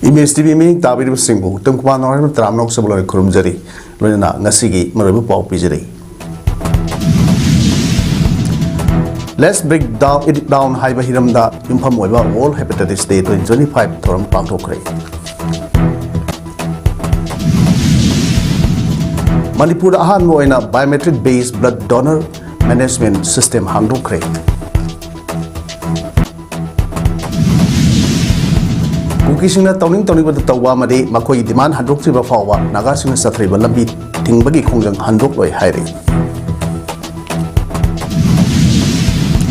Image TV mi tabi di singbu tengkupan orang teram nok sebelum kurum jari lalu nak ngasigi merebu pau pijari. Let's break down hai bahiram da impam weba all hepatitis day 2025 thoram pangthokre. Manipur ahan mo ina biometric based blood donor management system hangdokre. Kukisingna tawning bada tawwa madi makoi demand handrok triba fawa naga singna sathriba lambi tingbagi khongjang handrok loi haire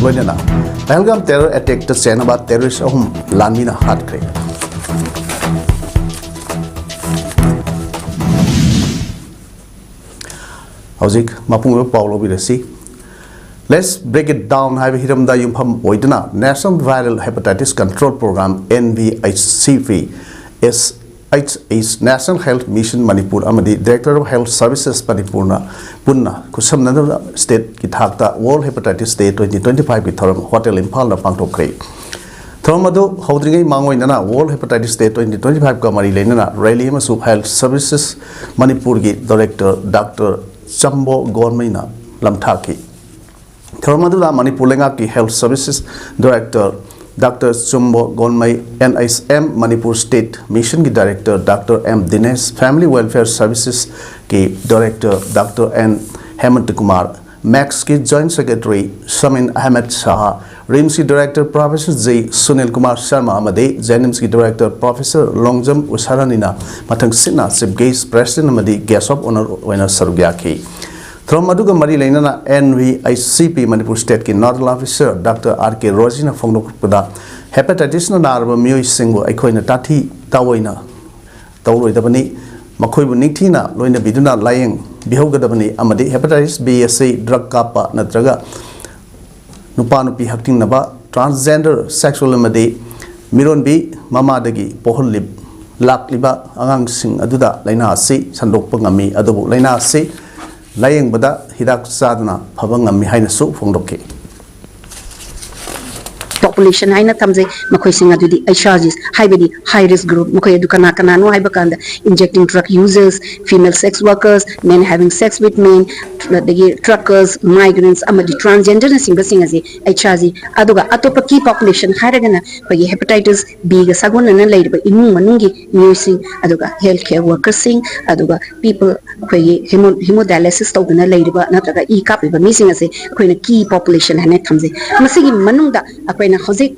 loinana Pahalgam terror attack ta senaba terrorist ahum lanmina hatkre hauzik mapung paulo birasi. Let's break it down. Hai hiram da yumpam oidana National Viral Hepatitis Control Program NVHCP is National Health Mission Manipur amadi Director of Health Services Manipur na punna kusamna state ki thakta World Hepatitis Day 2025 ki thoram Hotel Impal na pangthokre. Thoram adu haudringai mangoinana World Hepatitis Day 2025 ka mari leinana Rally Masu Health Services Manipur ki Director Dr. Chambo Gormaina lamthaki. Thormadula Manipur Lengaki Health Services Director Dr. Chumbo Gonmai NISM Manipur State Mission ki Director Dr. M. Dinesh Family Welfare Services ki Director Dr. N. Hemant Kumar Max ki Joint Secretary Samin Ahmed Shah RIMS ki Director Professor J. Sunil Kumar Sharma Amade Jenims ki Director Professor Longjam Usaranina Mathang Sina Chief Guest President Amadi Guest of Honor Winner Sarugyaki. From Maduga Mari Lena NVICP Manipur State ki Nodal Officer Dr. R.K. Rosina Fongdopada Hepatitis na narba Mui Singo Aikoina Tati Tawaina Tawlo Dabani Makoibu Niktina Loina Biduna Lying Bihoga Dabani Amadi Hepatitis BSA Drug Kappa Nadraga Nupanupi Hakting Naba Transgender Sexual Amadi Miron B Mama Dagi Poholib Lak Liba Angang Sing Aduda Laina Si Sandok Pangami Adobo Laina Si Laying bada hidak sadana phabangam mi haina su phongdoke population haina tamje makhoi singa dudi HRGs high risk group makhoi dukana kana no haiba kanda injecting drug users female sex workers men having sex with men the truckers migrants amadi transgender na singa singa ji HRG aduga atopa key population haragana pagi hepatitis B ga sagona na leiba imung manungi nursing aduga healthcare workers sing aduga people pagi hemodialysis tawduna leiba natraga e kap ba mi singa se koina key population hane thamje masigi manungda akoina hozik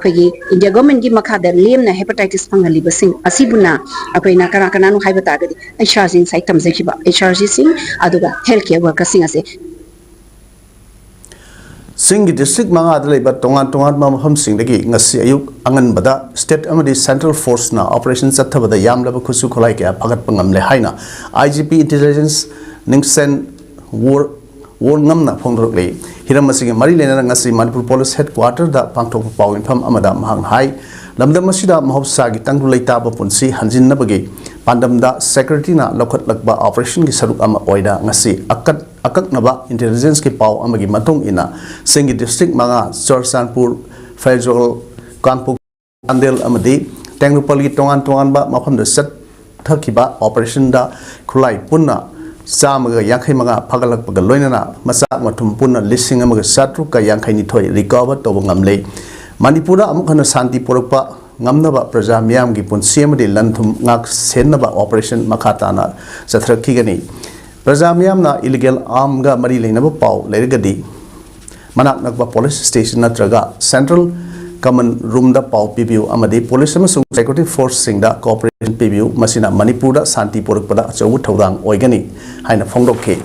pagi India government gi makada lem na hepatitis pangali basing asibuna akoina kana kana no haiba tagadi HRG sai tamje kiba HRG sing aduga healthcare workers sing ase Singi district manga adalaiba tongan maham sing dagi ngasi ayuk angan bada state amadi central force na operation chathabada yamlaba khusu kholai kya phagat pangamle haina IGP intelligence ningsen war ngamna phongdrokle hiram masigi mari lena ngasi Manipur police headquarter da pangthok paw infam amada mahang hai lamdam masida mahopsa gi tangru leita ba punsi hanjin nabagi pandamda secretary na lokhat lakba operation gi saruk ama oida ngasi akak naba intelligence ki paw amagi matung ina singi district manga Chorsanpur Federal Kanpur Andel amadi tengrupal gi tongan ba mafam da sat thakiba operation da khulai punna Samaga Yankai Maga Pagalak Pagaloina, Masak Matumpuna, Lissing Amaga Satruka Yankai Nitoi, recovered over Ngamle. Manipura Amukana Santi Poropa, Ngamnaba Prajamiam Gipun Siamadi Lantum Nak Senaba Operation Makatana, Satra Kigani. Prajamiamna illegal armga Marilina Pau, Lerigadi. Manak Nakba Police Station Natraga, Central Common Room da Pau PBU Amadi Police Security Force Singda Cooperation PBU Masina Manipura Santi Porukpada Chawu Thaudang Oigani Haina Fongdoke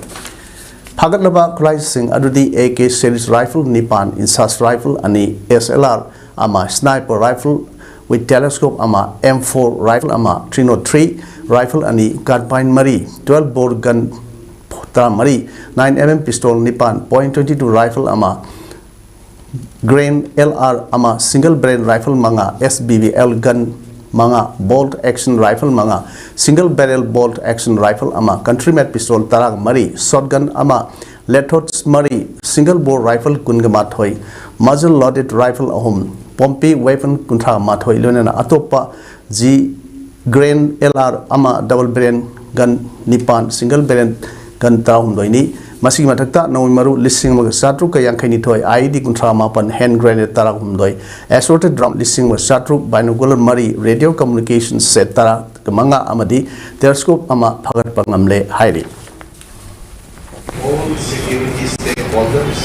Phagatlaba Khlai Sing Adudi AK series rifle Nipan Insas rifle ani SLR ama sniper rifle with telescope ama M4 rifle ama 303 rifle ani carbine mari 12 bore gun mari 9mm pistol Nipan .22 rifle ama Grain LR ama single barrel rifle manga SBBL gun manga bolt action rifle manga single barrel bolt action rifle ama countryman pistol tarang mari shotgun ama lethots mari single bore rifle kungama thoi muzzle loaded rifle ahum pompi weapon kuntha ma thoi lonena atopa G grain LR ama double variant gun nipan single variant gun taum doini masih matakta nawi maru listing mag satru ka yang khaini thoi ID kuntra mapan hand grenade tara humdoi assorted drum listing mag satru binocular mari radio communication set tara kamanga amadi telescope ama phagat pangamle hairi all security stakeholders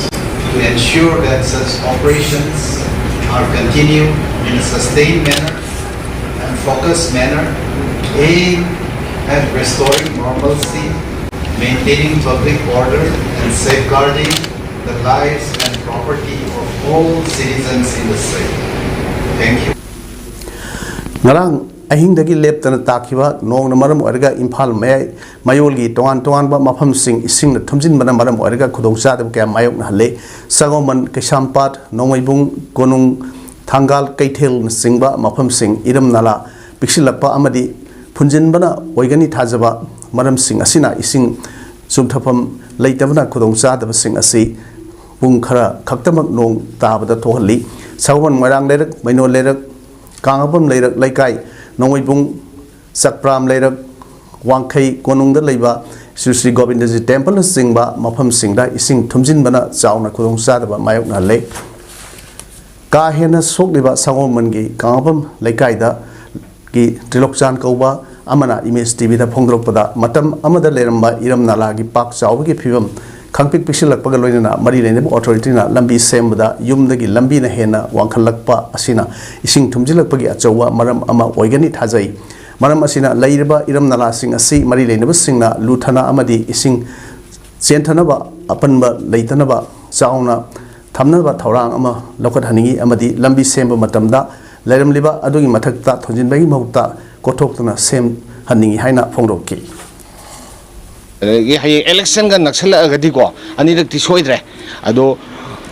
to ensure that such operations are continued in a sustained manner and focused manner, aimed at restoring normalcy, maintaining public order, and safeguarding the lives and property of all citizens in the state. Thank you. Ngarang ahing dagi lep tan takiwa nong na maram orga imphal may mayolgi toan ba mafam sing ising na thumjin bana maram orga khudong sa dem kya mayok na le sagoman kesampat nomaibung konung thangal kaithel na singba mafam sing iram nala piksilakpa amadi phunjin bana oigani thajaba maram sing asina ising sumthapam leitabana khudong sa da sing asi pung khara khaktamak nong tabada thohli sagoman marang lerak maino lerak kangapam lerak laikai Nongwibung Sakpram Lerak Wangkai Konung the Leba Sri Govindaji Temple Singba Mapam Singda Ising Tumjin Bana Zauna Kudong Sadaba Mayok na Lake Kahena Sokliba Sagomangi Kangapam Lekaida Gi Trilokchan Koba Amana Image TV da Pongdropada Matam Amada Leramba Iram Nalagi Park Zawagi Pivam Kangpik Pishilak Pagaloina Mari Lenabu Authority na Lambi Sembada Yum the Lambi na Hena Wankalakpa Asina Ising Tumjilak Pagi Achawa Maram Ama Oigani Tazai Maram Asina Lairaba Iram Nala Sing Asi Mari Lenabu Singna Lutana Amadi Ising Sientanaba Apanba Leitanaba Zauna Tamnaba Taurang Ama Lokat Haningi Amadi Lambi Semba Matamda Leram Liba Adugi Matakta Tonjin Bagi Mauta Kotokna Sem Haningi Haina Pongroki election gan naksala agadi ko ani rakti soidre ado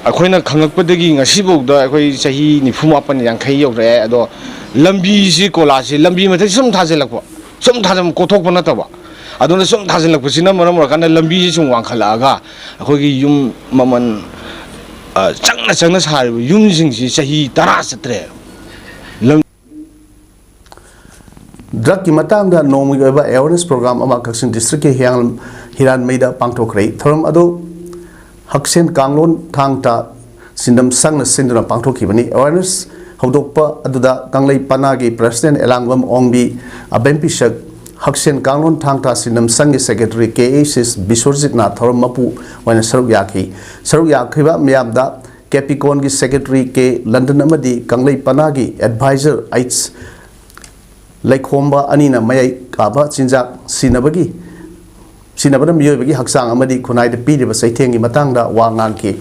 akoina khangakpadagi ngasibogda akoi sahi nifumapan yankhai yore ado lambi si kola si lambi mathai sum thajelakpo sum thajam kothok bana taba adona sum thajelakpo sina maram rakana lambi si sum wangkhala aga akogi yum maman changna sar yum sing si sahi 10 satre Drug Kimatanga Nomi awareness program ama Kaksin district Hiang Hiran Maida Pangtokre Thorum Ado Haksen Kanglon Tangta Sindam Sang Sindra Pangtokibani awareness Hodokpa Aduda Kanglai Panagi President Elangwam Ongbi Abempi Shak Haksen Kanglon Tangta Sindam Sangi Secretary KACS Bisorjit Na Thorum Mapu when Saruk Yakiba Miamda Capicon Secretary K London Amadi Kanglai Panagi Advisor Aids Like Homba Anina May Kaba Chinjak Sinabagi Sinabadam Yubagi Haksang Amadi Kunai the Pidi was Saitengi Matanga Wanganki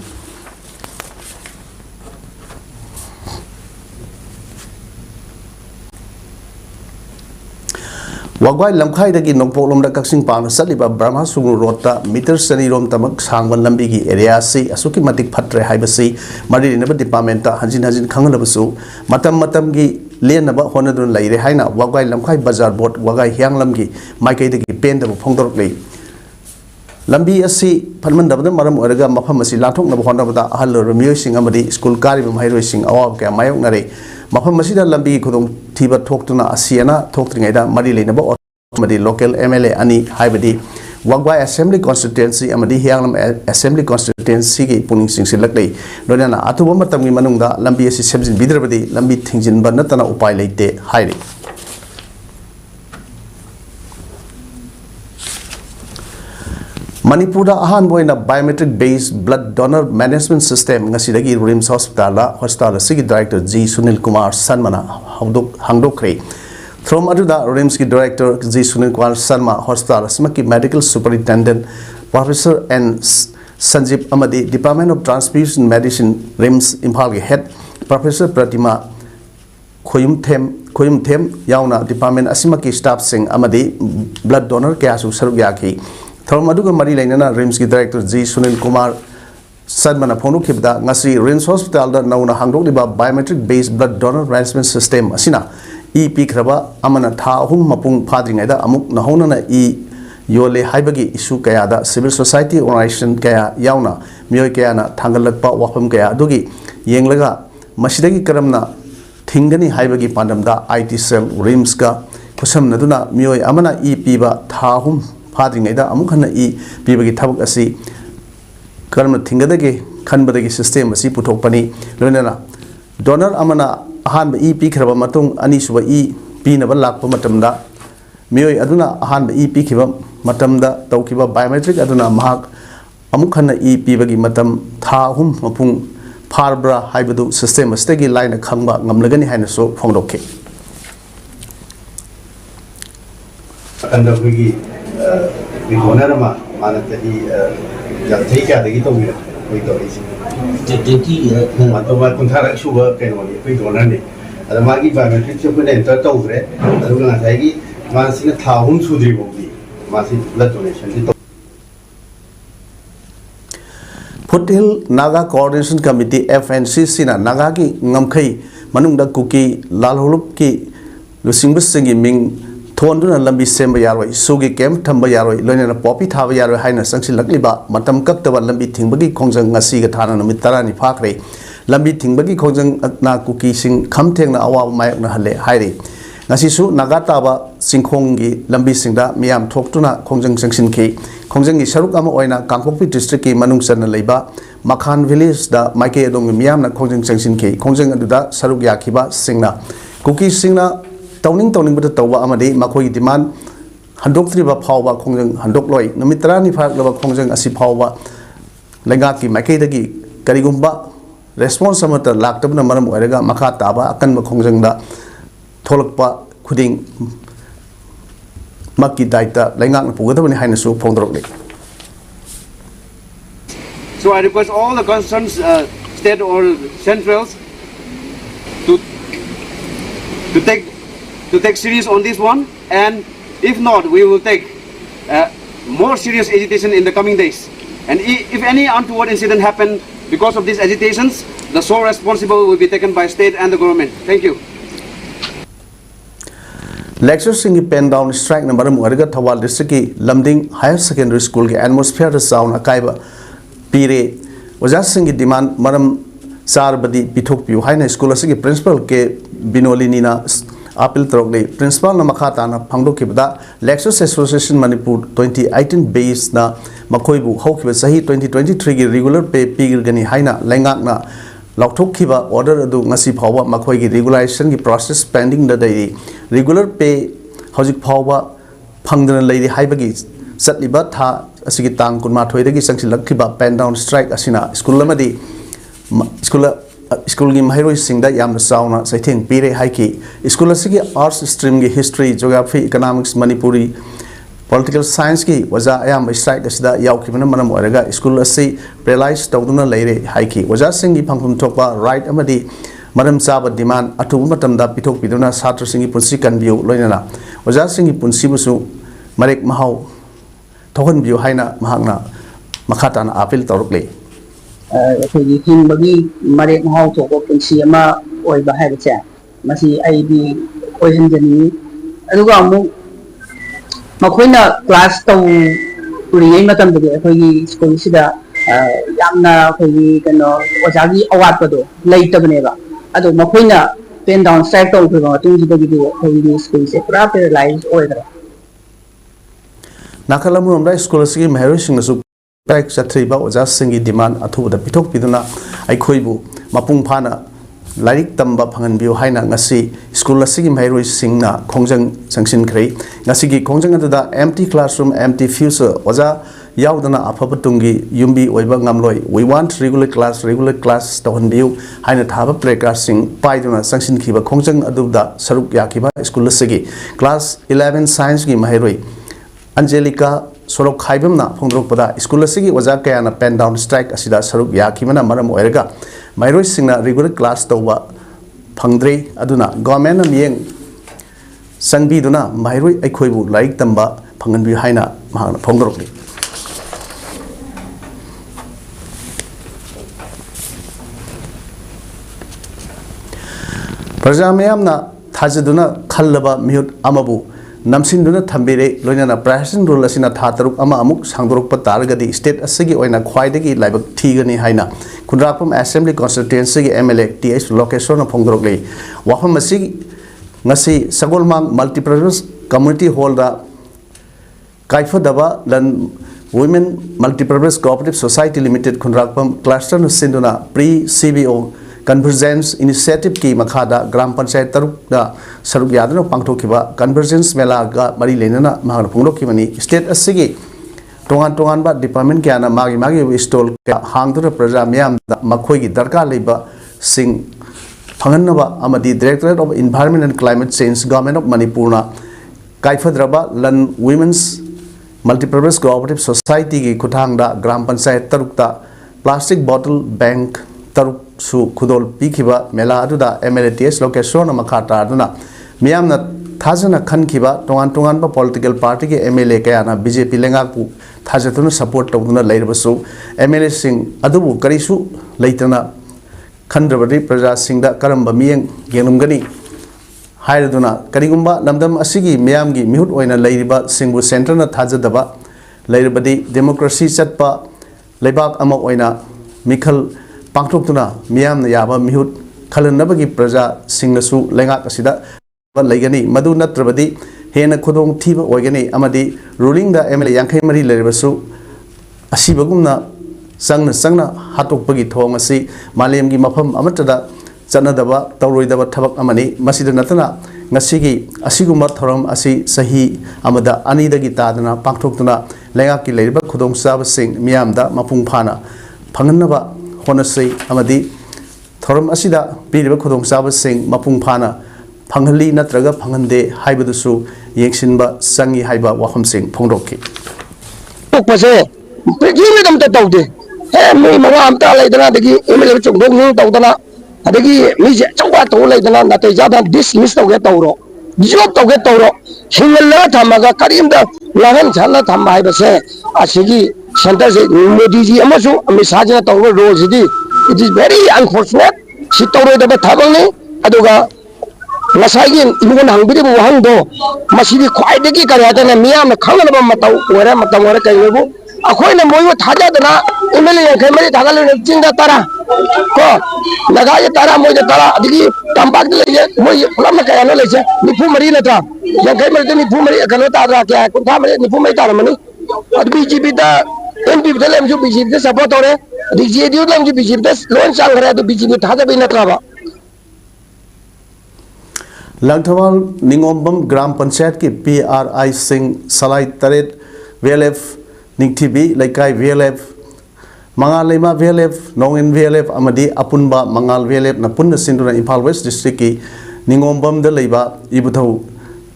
Wagwai Lamkai the Ginopolum the Kaksing Pan Saliba Brahma Sugru Rota Meter Sani Rom Tamak Sangwan Lambigi area si Asuki Matik Patre Hibasi Madi Never Departmenta Hanjin Kanganabasu Matam Gi Lenaba Honadun Lay Haina Wagwai Lamkai Bazar Bot Wagai Hyang Lamgi Makai the Pen the Pongdorkley Lambi Asi Palmanda Maram Orga Mapamasi Latok Nabonda Halo Remusing Amadi School Karibum Highwaying Awaka Mayonare Mapamasida Lambi Kudum Tiba Toktuna Asiana Tokringa Madi Lenaba Madi local MLA Ani Hibadi Wagwai Assembly Constituency Amadi Hyang Assembly Constituency Puning Sing Silakli Lodana Atubamatam Manunga Lambi Asi Sebsin Bidrabadi Lambi Tingjin Banatana Upai Late Hairi Manipura Ahan Boyna biometric based blood donor management system Nasidagi Rims Hospital Sigi Director G Sunil Kumar Sanmana Hangdokre From Aduda Rims Director G Sunil Kumar Sanma Hospital Smaki Medical Superintendent Professor N Sanjeev Amadi Department of Transfusion Medicine Rims Imphalgi Head Professor Pratima Khoyum Them Yauna Department Asimaki Staff Singh Amadi Blood Donor Kasu Sarugyaki From Aduga Mari Lainana Rims Director G Sunil Kumar Sanmana Ponu Kibda Ngasi Rims Hospital da Nauna Hangdok Diba biometric based blood donor management system Asina EP Kraba Amana Tha Hum Mapung Padringaida Amuk Nahona E Yole Haibagi issue Kayada civil society organization Kaya Yauna Mio Kayana Tangalakpa Wapam Kaya Dugi Yenglaga Mashidagi Karamna Thingani Haibagi Pandamda IT cell Rims Ka खुसमनदुना मियोय अमना ई पीबा थाहुम फाद्रिङैदा अमुक हन्ना ई पीबगी थबक असि कर्म थिंगदगे खनबदगी system असि पुथोकपनि लोनना donor अमना अहानब ई पीखरबा मतुंग अनिसुबा ई पीनबा लाकपा मतमदा मियोय अदुना अहानब ई पीखिबा मतमदा तौखिबा biometric अदुना महाक अमुक हन्ना ई पीबगी मतम थाहुम मपुंग फारब्रा हाइबदु सिस्टम असतगी लाइन खंगबा ngamlagani hainaso phongdokhe अंदर कोई डोनर माना तभी जल्दी क्या देगी तो मिला कोई तो इसी जल्दी मतलब बात कुंठार शुभ कहने वाली कोई डोनर नहीं अगर मागी बायोमेट्रिक से कोई एंटर तो उतरे अगर उन्हें चाहिए मानसिक थाहुम सुधरी होगी मानसिक ब्लड डोनेशन की Foothill Naga Coordination Committee FNCC na Naga ki ngamkhai manungda kuki lalholup ki lusingbus singi ming thonduna lambi semba yaroi sugi kem thamba yaroi loina popi thaba yaroi haina sangsi lakliba matam kaktaba lambi thingbagi khongjang ngasi ga thana namit tarani phakre lambi thingbagi khongjang na kuki sing khamthengna awa mayak na hale hairi ngasi su naga taba singkhongi lambi singda miyam thoktuna khongjang sangsin ki khongjang gi saruk ama oina kangpokpi district ki manung sanna leiba makhan village da maike adong miyam na khongjang sangsin ki khongjang aduda saruk yakhiba singna kuki singna tawning bada tawba amadi makhoi demand handok triba phawba khongjang handok loi namitra ni phak laba khongjang asi phawba lenga ki maike dagi karigumba response amata laktabna maram oiraga makha taba akan ba khongjang da tholakpa khuding makki daita lengang pugadabani haina su phongdrok le So I request all the concerned state or centrals to take serious on this one, and if not, we will take more serious agitation in the coming days. And if any untoward incident happen because of these agitations, the sole responsible will be taken by state and the government. Thank you. lecture singi pen down strike number muarga Thawal district ki Lamding Higher Secondary School ki atmosphere da sound akaiba pire oja singi demand maram sar badi pithok piu haina school asigi principal ke Binolini na appeal trogle principal na makhata na phangdo kibda lectures association Manipur 2018 base na makoibu hokhiba sahi 2023 ki regular pay pigir gani haina lengak na lauthokhiba order adu ngasi phawba makhoi gi regulation gi process pending da dai regular pay hojik phawba phangdana leiri haibagi satliba tha asigi tang kunma thoi dagi sangsi lakhiba pen down strike asina school lamadi school gi mahiroi singda yamna sauna saitheng pire haiki school asigi arts stream gi history geography economics manipuri political science ki waja ayam strike asida yaukibana manam oraga school asi realize tawduna leire haiki waja singi phangphum thokpa right amadi maram chaba demand atu matamda pithok piduna satra singi punsi kanbiu loinana waja singi punsi busu marek mahau thohan biu haina mahakna makhata na appeal tawrukle ꯑꯩꯈꯣꯏꯒꯤ ꯍꯤꯡꯕꯒꯤ ꯃꯔꯦꯛ ꯃꯍꯥꯎ ꯊꯣꯛꯄ ꯄꯨꯟꯁꯤ ꯑꯃ ꯑꯣꯏꯕ ꯍꯥꯏꯕꯁꯦ ꯃꯁꯤ ꯑꯩꯗꯤ ꯑꯣꯏꯍꯟꯖꯅꯤꯡꯉꯤ ꯑꯗꯨꯒ ꯑꯃꯨꯛ ꯃꯈꯣꯏꯅ ꯀ꯭ꯂꯥꯁ ꯇꯧꯔꯤꯉꯩ ꯃꯇꯝꯗꯗꯤ ꯑꯩꯈꯣꯏꯒꯤ ꯁ꯭ꯀꯨꯜꯁꯤꯗ ꯌꯥꯝꯅ ꯑꯩꯈꯣꯏꯒꯤ ꯀꯩꯅꯣ ꯑꯣꯖꯥꯒꯤ ꯑꯋꯥꯠꯄꯗꯣ ꯂꯩꯇꯕꯅꯦꯕ ꯑꯗꯣ ꯃꯈꯣꯏꯅ ꯄꯦꯟ ꯗꯥꯎꯟ ꯁ꯭ꯇ꯭ꯔꯥꯏꯛ ꯇꯧꯈ꯭ꯔꯕ ꯃꯇꯨꯡꯁꯤꯗꯒꯤꯗꯤ ꯑꯩꯈꯣꯏꯒꯤ ꯁ꯭ꯀꯨꯜꯁꯦ ꯄꯨꯔꯥ ꯄꯦꯔꯥꯂꯥꯏꯖ ꯑꯣꯏꯈ꯭ꯔꯦ ꯅꯥꯀꯜ ꯁ꯭ꯀꯨꯜ ꯑꯁꯤꯒꯤ ꯃꯍꯩꯔꯣꯏꯁꯤꯡꯅꯁꯨ ꯄꯦꯛ ꯆꯠꯊꯔꯤꯕ ꯑꯣꯖꯥꯁꯤꯡꯒꯤ ꯗꯤꯃꯥꯟ ꯑꯊꯨꯕꯗ ꯄꯤꯊꯣꯛꯄꯤꯗꯨꯅ ꯑꯩꯈꯣꯏꯕꯨ ꯃꯄꯨꯡ ꯐꯥꯅ ꯂꯥꯏꯔꯤꯛ ꯇꯝꯕ ꯐꯪꯍꯟꯕꯤꯌꯨ ꯍꯥꯏꯅ ꯉꯁꯤ ꯁ꯭ꯀꯨꯜ ꯑꯁꯤꯒꯤ ꯃꯍꯩꯔꯣꯏꯁꯤꯡꯅ ꯈꯣꯡꯖꯪ ꯆꯪꯁꯤꯟꯈ꯭ꯔꯦ ꯉꯁꯤꯒꯤ ꯈꯣꯡꯖꯪ ꯑꯗꯨꯗ empty classroom empty future ꯑꯣꯖꯥ ꯌꯥꯎꯗꯅ ꯑꯐꯕ ꯇꯨꯡꯒꯤ ꯌꯨꯝꯕꯤ ꯑꯣꯏꯕ ꯉꯝꯂꯣꯏ we want regular class ꯇꯧꯍꯟꯕꯤꯌꯨ ꯍꯥꯏꯅ ꯊꯥꯕ ꯄ꯭ꯂꯦꯀꯥꯔꯗꯁꯤꯡ ꯄꯥꯏꯗꯨꯅ ꯆꯪꯁꯤꯟꯈꯤꯕ ꯈꯣꯡꯖꯪ ꯑꯗꯨꯗ ꯁꯔꯨꯛ ꯌꯥꯈꯤꯕ ꯁ꯭ꯀꯨꯜ ꯑꯁꯤꯒꯤ class 11 science-ꯒꯤ ꯃꯍꯩꯔꯣꯏ Angelica Sorok Khaibamna Phongdrokpada School asigi oja kayana pen down strike asida saruk yakhimana maram oiraga mairoi singna regular class tawba phangdre aduna government na miyeng sangbi duna mairoi aikhoibu laik tamba phanganbi haina mahana phongdrokli Prajamayamna thajaduna khallaba mihut amabu Namsinduna Thambire, Loina Prasin Rulasina Tataruk Ama Amuk Sanguruk Patargadi, State Asigi Oina Quaidagi, Libak Tigani Haina, Kundrapum Assembly Constituency MLA, TH location of Pongdrogli, Wahamasigi Nasi Sagolmang Multipurpose community hall da kaifadaba lan women multipurpose cooperative society limited khunrakpam cluster nu sinduna pre CBO convergence initiative ki makhada gram panchayat taruk da saruk yadana pangthokhiba convergence mela ga mari lenana mahana phunglokhi mani state asigi tongan ba department kyana magi stall hangdura praja myam makhoi gi darka leiba sing phanganaba amadi directorate of environment and climate change government of manipur na kaifadraba lan women's multipurpose cooperative society ki kuthangda gram panchayat tarukta plastic bottle bank taruk su khudol pikhiba mela aduda MLATS location makhata aduna miyamna thajana khankhiba tongan ba political party ke MLA kayana BJP lenga pu thajatuna support tawduna leirbasu MLA sing adubu karisu leitana khandrabadi praja singda karamba miyeng yenumgani haiduna karigumba lamdam asigi miyamgi mihut oina leiriba singbu center na thajadaba leiribadi democracy chatpa leibak ama oina mikhal pangthoktuna miyamna yaba mihut khalanabagi praja singnasu lenga kasida leigani madu natrabadi hena khudong thiba oigani amadi ruling da MLA yankhai mari leiribasu asibagumna sangna hatokpagi thong asi malemgi mafam amatada chanadaba tawroidaba thabak amani masida natana ngasigi asiguma thoram asi sahi amada ani dagi tadana pangthoktuna lenga ki leiriba khudong saba sing miyamda mapung phana phanganaba honasei amadi thoram asida piriba khudong saba sing mapung phana phanghali natraga phanghande haibadusu yeksinba sangi haiba waham sing phongrokki pokpase prithibi damta tawde he me manga amta leidana dagi MLA chungdong nu tawdana adagi mi chawwa to leidana natai jada dismiss tawge tawro job tawge tawro hingalla thamaga karimda lahan chala thamba haibase asigi center se Modi ji amasu misajna tawro role sidi it is very unfortunate si tawro da thabang aduga ngasagi ibun hangbiri bu hangdo masidi khwaidagi karyadana miyam khanganaba matau ora kaibu akhoi moyo thajadana MLA yankhai mari thagal chingda tara ko nagaye tara moy tara adigi tambak le moy fulam kaya no leche nifu mari lata yankhai mari nifu mari kalo tara kya kuntha mari nifu mari tara mani ad BJP da MP bidalem ju BJP da support ore adi JDU lam ju BJP da loan sang ra to BJP thaja bina traba Langthawal Ningombam Gram Panchayat ki PRI Singh Salai Taret VLF Ningthibi Laikai VLF Mangal Lema VLF Nongin VLF Amadi Apunba Mangal VLF na punna sinduna Imphal West District ki Ningombam da leiba ibuthau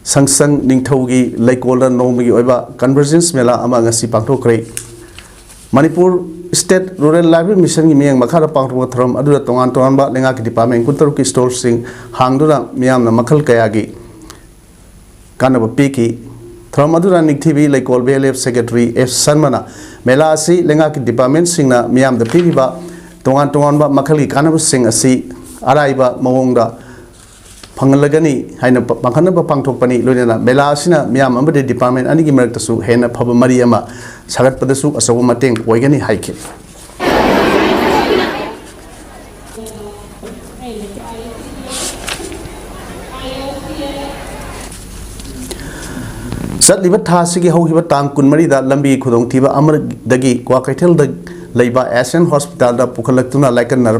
sangsang ningthaugi laikolda nongmagi oiba convergence mela ama ngasi pangthokre Manipur State Rural Library Mission ki miyang makhara pangthok thram aduda tongan ba lenga ki department kuntaru ki store sing hangdura miyam na makhal kaya gi kanaba piki thram aduda Ningthibi Laikol VLF Secretary F Sarmana mela asi lenga ki department sing na miyam da piki ba tongan ba makhal ki kanaba sing asi araiba mawongda phangalagani haina panghanaba pangthokpani loinana mela asina miyam amade department ani gi maraktasu hena phaba mari ama sagat padasu asawa mateng oigani haiki satliba thasigi hogiba tang kunmari da lambi khudong thiba amar dagi kwa kaithel da leiba Asian Hospital da pukhalaktuna laikan nar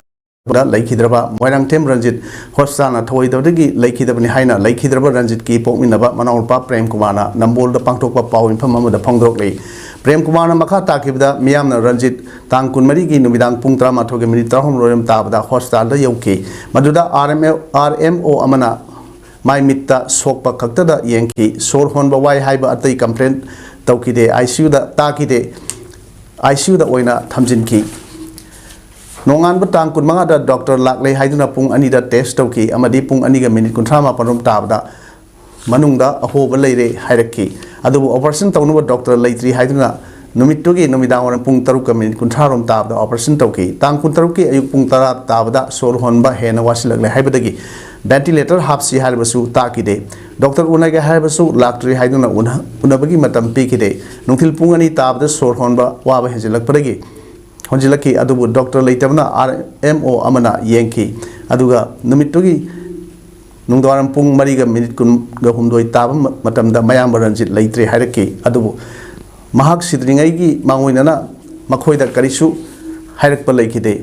da laikhidraba moirang tem Ranjit Hospital na thoidawdagi laikhidabani haina laikhidraba Ranjit ki pokminaba manawpa Prem Kumar na nambol da pangthokpa pawin phama da phongdrok lei Prem Kumar na makha takibda miyam na Ranjit tang kunmari gi numidang pung 13 minute 3 roem tabda hospital da yauki maduda RMO amana mai mitta sokpa khakta da yengki sor honba wai haiba atai complaint tawkide ICU da takide ICU da oina thamjinki nongan batang kun manga da doctor laklei haiduna pung ani da test tawki amadi pung ani ga minute 13 panom tabda manungda ahoba leire hairaki adu operation tawnuba doctor leitri haiduna numitugi numidang orang pung 3 minute 13 rom tabda operation tawki tang kun 3 ki ayuk pung 10 tabda sor honba hena wasilaklei haibadagi ventilator hapsi haibasu takide doctor unaga haibasu laktri haiduna unabagi matam pikide nungthil pung ani tabda sor honba waba hejilakpadagi honjilaki adubu doctor leitabna RMO amana yenki aduga numitugi नुंगदवारम Pung मरीगा minute कुनगा हुमदोय ताब मतमदा मयाम Ranjit लेत्रे hierarchy अदुबु महाक सिद्रिंगैगी मांगोइनना मखोयदा करिसु हायरकपा लेखिदे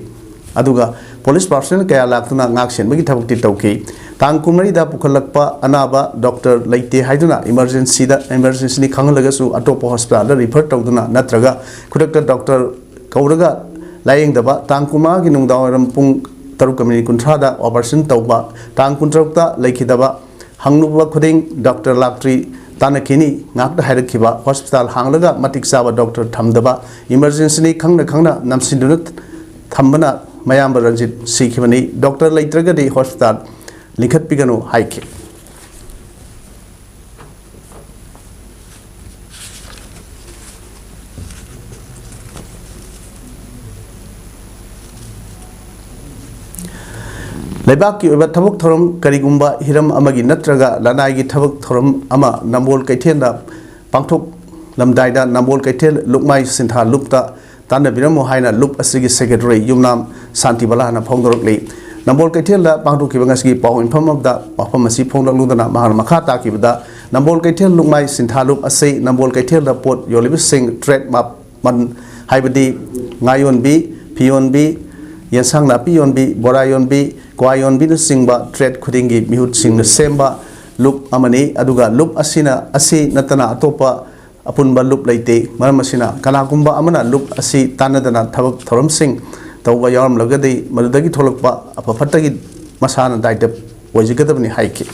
अदुगा police personal कया लाक्तुना ngaksenbagi thabakti tawki tang kumari da pukhalakpa anaba doctor leite haiduna emergency ni khangalagasu atopa hospital da refer tawduna natraga khudakta doctor kauraga layeng daba tang kuma gi nungdawaram pung taruk kamini kunthra da operation tawba tang kuntrokta lekhidaba hangnuba khuding doctor laktri tanakini ngakda hairakiba hospital hanglaga matik saba doctor thamdaba emergency ni khangna namsinduna thambana mayam ranjit sikhibani doctor leitragadi hospital likhat pigano haike लेबाक की थबक theorem करीगुम्बा Hiram अमगी नत्रगा लनाई की थबक theorem अमा नंबोल कैथेल पांथोक लमदाइदा नंबोल कैथेल लुकमाई सिंथा लुपता ताना बिरमो हाइना loop असिगी secretary Yumnam शांति बलाना फोंगदरकले नंबोल कैथेल पांथोक की बंगसगी पाउ inform of the पाफम असी फोंगदरलुदना महान मखा ताकीबदा नंबोल कैथेल लुकमाई सिंथा लुप असै नंबोल कैथेल पोट योलिबि सिंग ट्रेड माप मन हाइबदी ngayon bi yensang napi yonbi bora yonbi kwa yonbi na singba trade khudingi mihut sing na semba loop amani aduga loop asina asi natana atopa apunba loop leite maram asina kana kumba amana loop asi tanadana thabak thoram sing tawba yaram lagadi madudagi tholokpa apafatagi masana daitep ojigadabni haiki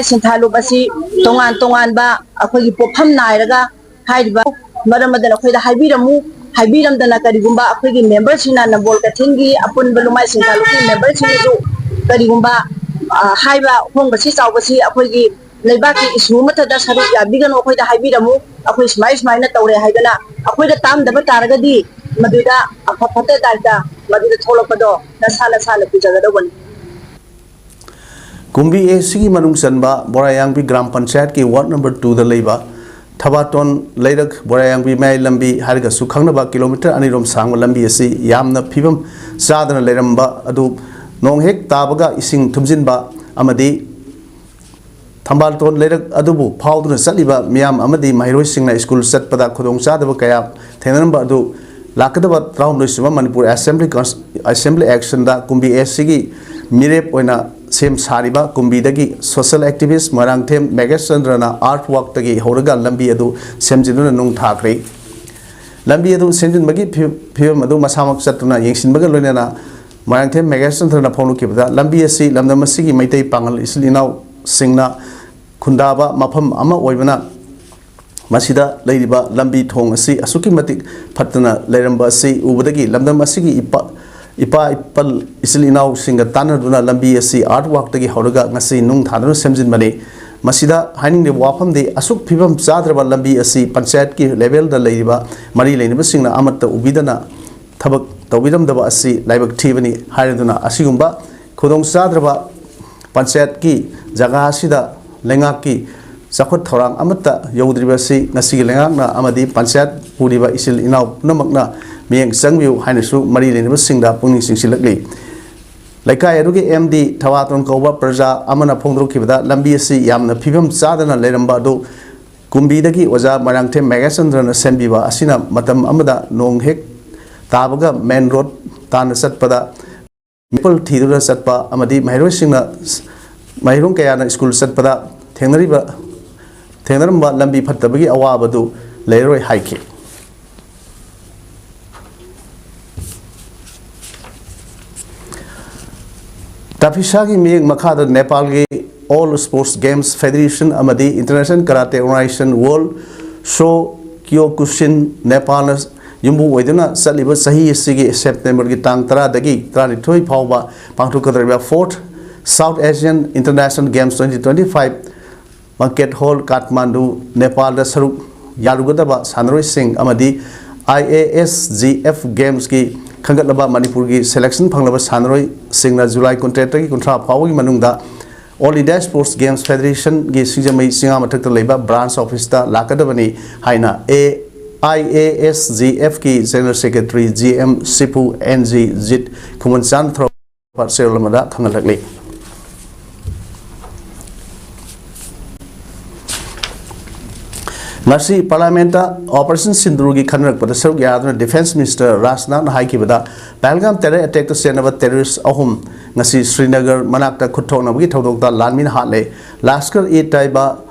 Sinthalu basi tongan ba akhoi pofam nairaga haiba maramadana akhoi da haibiram dana karigumba akhoi gi member sina nambol kathingi apun balumai sinthalu ki member sina ju karigumba haiba hongba si chawba si akhoi gi leiba ki isu mata da saru ya bigano akhoi da haibiramu akhoi smai na tawre haidana akhoi da tam daba taragadi maduda afafata daita maduda tholopado da sala pujagada bani Kumbhi AC मनुंग सनबा बोरायांगबी ग्राम पंचायत की ward number 2 the लेबा थबाटोन लेरक बोरायांगबी मै लंबी हारगा सुखंगनबा kilometre अनिरोम सांग लंबी AC यामना फिबम सादना लेरंबा अदु नोंग हेक ताबगा इसिंग थुमजिनबा अमदी थंबालटोन लेरक अदुबु फाउदुना चलिबा मियाम अमदी माहिरोय सिंगना school चटपदा खुदोंग चादबा कया थेनरंबा अदु लाकदबा त्राउमलोइसबा मणिपुर असेंबली एक्शन दा कुंभी एसी की मिरेप ओइना सेम सारिबा कुंबीदगी सोशल एक्टिविस्ट मरांगथेम मेगेशंद्रना आर्ट वर्क तगी होरगा लंबी अदु सेमजिनुना नुंग थाखरे लंबी अदु सेमजिनबगी फिवम अदु मसामक चतुना येंसिनबगा लोइनाना मरांगथेम मेगेशंद्रना फोनुकिबदा लंबी असि लमदमसिगी मैतै पांगल इसलिनाव सिंगना खुंदाबा मफम अमा ओइबना मसिदा लेरिबा लंबी थोंग असि असुकी मतिक फतना लेरंबा असि उबदगी लमदम असिगी इपा इपल इसलिनाव सिंग तानदुना लंबी असि आर्ट वर्क तगी होरगा ngasi nung thaduna semjinbani masida haning wafam de asuk phibam chadraba lambi asi panchayat ki level da leiba mari leiniba singna amatta ubidana thabak tawbiram daba asi laibak thibani haiduna asigumba khudong chadraba panchayat ki jaga asida lengak ki sakhot thorang amatta yodriba si ngasi lengak na amadi panchayat puriba isil inaw namakna मियंग संगविउ हाइनसु मरी लेनिबा सिंगदा पुंनि सिंसिलकले लैकाय अदुगे MD थवातोन कौबा प्रजा अमना फोंद्रोखिबदा लंबी असि यामना फिबम चादना लेरंबा दो कुंबीदगी ओजा मरांगथे मेगाचंद्रना सेंबिबा असिना मतम अमदा नोंग हेक ताबगा main road तान Satapada मिपल थीदुना सतपा अमदी महिरो सिंगना महिरों कयाना school Satapada थेंगनरंबा लंबी फत्तबगी अवाबदु लेरोय हाइके ताफिशा की मियंग मखाद नेपाल के ऑल स्पोर्ट्स गेम्स फेडरेशन अमदी international karate organization world so Kyokushin Nepal युम्बु ओइदना सलिब सही सिगी सेप्टेम्बर की तांग 10 दगी 32 फावबा पांथुकदरबा 4th South Asian international games 2025 market hall Kathmandu Nepal दा सरुक यारुगदबा सानरोय सिंह अमदी IASGF गेम्स की खंगतलबा मणिपुर की सिलेक्शन फंगलबा सानरोय सिंगना जुलाई कॉन्ट्रैक्टर की कुंट्रा फावगी मनुंगदा all India sports games federation की सिंजमई सिंगा मथक्ता लेबा ब्रांच ऑफिस ता लाकदबनी हाइना IASGF की general secretary GM Sipu NG Jit Kumanchan Thro Parselamada Kangalakli Nasi Parlamenta Operation Sindhugi Kanrak Padasar Yadna Defense Minister Rasnan Haikibada Pahalgam terror attack to Senava terrorists Ahum Nasi Srinagar Manakta Kutona Witodokta Lanmin Hatle Laskar Taiba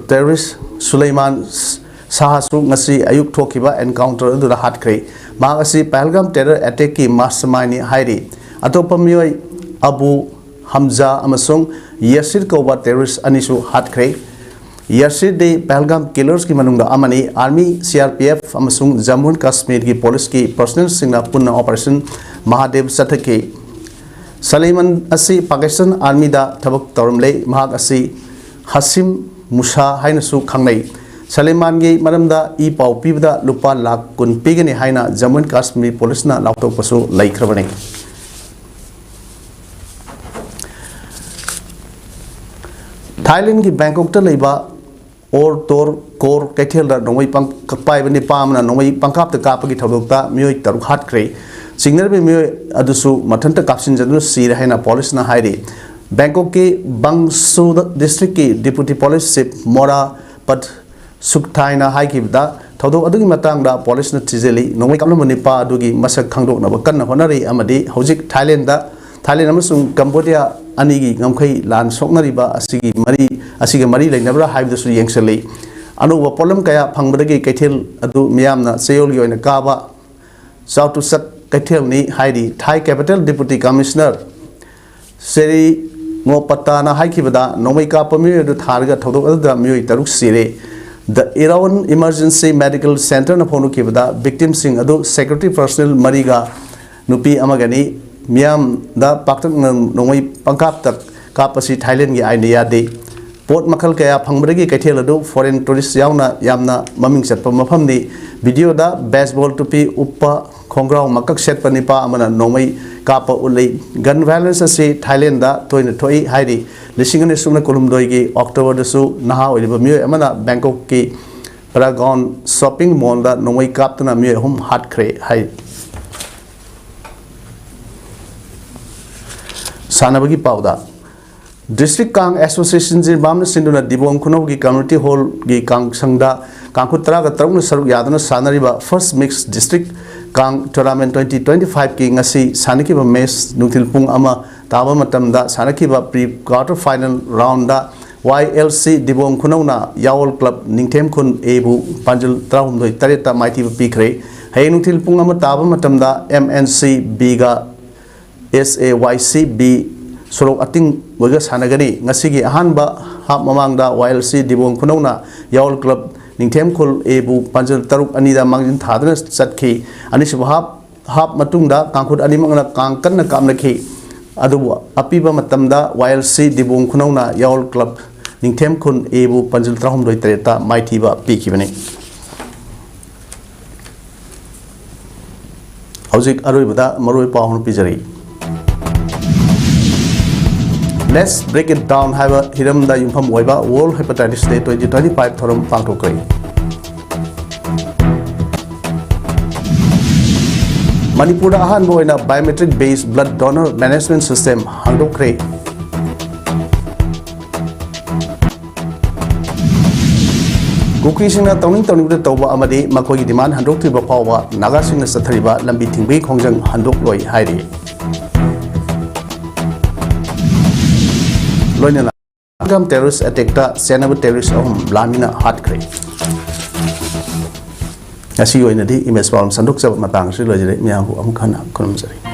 terrorist Sulaiman Sahasu Nasi Ayuk Tokiba encounter into the hard cray Magasi Pahalgam terror attack ki mastermind Hairi Atopamui Abu Hamza Amasung Yasir Koba terrorist Anisu hard cray Yesterday, Pahalgam killers ki manungda amani Army, CRPF, amasung Jammu and Kashmir ki police ki personal singna punna operation Mahadev Sathake. Saliman asi Pakistan Army da thabak tawramle mahak asi Hasim Musa hainasu khangnai. Saliman gi maramda I pau pibda lupa lakh kun pigani haina Jammu and Kashmir police na lautok pasu laikhrabani. Thailand ki Bangkok ta leiba or tor kor kaithel da nongoi pang pai bani pamna nongoi pangkap ta kap ki thodokta mioi taruk hat kre signal be mioi adusu mathanta kapsin janu sir haina police na hairi Bangkok ki Bangsu district ki deputy police chief Mora Pat Sukthaina haikibda thodok adugi matang da police na tijeli nongoi kamna mani pa adugi masak khangdok na bakan honari amadi hojik Thailand amasung Cambodia anigi ngamkhai lan soknariba asigi mari leinabra haibdasu yengseli anuba problem kaya phangbadagi kaithel adu miyamna seyol gi oina kaba south to sat kaithel ni haidi Thai capital deputy commissioner seri ngopatana haikibada nomai ka pami adu tharga thodok adu da mioi taruk sire the Erawan emergency medical center na phonu kibada victim sing adu security personnel mariga nupi amagani Miam da paktak nongoi pangkap tak kapasi Thailand gi aina de pot makal kaya phangbadagi kaithel adu foreign tourist yauna yamna maming chatpa mafam ni video da baseball tupi uppa khongrau makak set panipa amana nongoi kapa ulei gun violence ase Thailand da toina thoi hairi lisingane sumna kolumdoi gi October da su naha oiliba mioi amana Bangkok ki Paragon shopping mall da nongoi kaptana mioi hum hat khre hai Sanabagi Pauda District Kang Association Zimbabwe Sinduna Dibong Kuno gi Community Hall gi Kang Sangda Kangkutra ga Tarung Saruk Yadana Sanariba First Mixed District Kang Tournament 2025 ki ngasi Sanakiba Mes Nutil Pung Ama Taba Matamda Sanakiba pre-quarter final round da YLC Dibong Kuno na Yawol Club Ningthem Kun Ebu Panjal Traum Doi Tareta Mighty Pikre Hey Nutil Pung Ama Taba Matamda MNC Biga SAYCB Sorok Ating Waga Sanagani Ngasigi Ahanba Hap Mamangda YLC Dibong Kunona Yawol Club Ningthem Kul Ebu Panjal Taruk Anida Mangin Thadana Satki Anishibu Hap Matungda Kankut Animangana Kankan na Kamnaki Adubu Apiba Matamda YLC Dibong Kunona Yawol Club Ningthem Kun Ebu Panjal Trahum Doi Tereta Maitiba Pikibani Hauzik Arubada Marui Pahun Pijari Let's break it down. Have a hiram da yumpham oiba World Hepatitis Day 2025 thorum pangthokrai. Manipur ahan boina biometric based blood donor management system hangdokrai. Kuki singna tawning da tawba amadi makoi gi demand handok thiba pawwa naga singna sathariba lambi thingbi khongjang handok loi hairi. Loinala Gam terrorist attack ta Senaba terrorist ahum lamina hard kre Asi yoina di image palm sanduk sa matang si lojire miyahu am khana kunum sari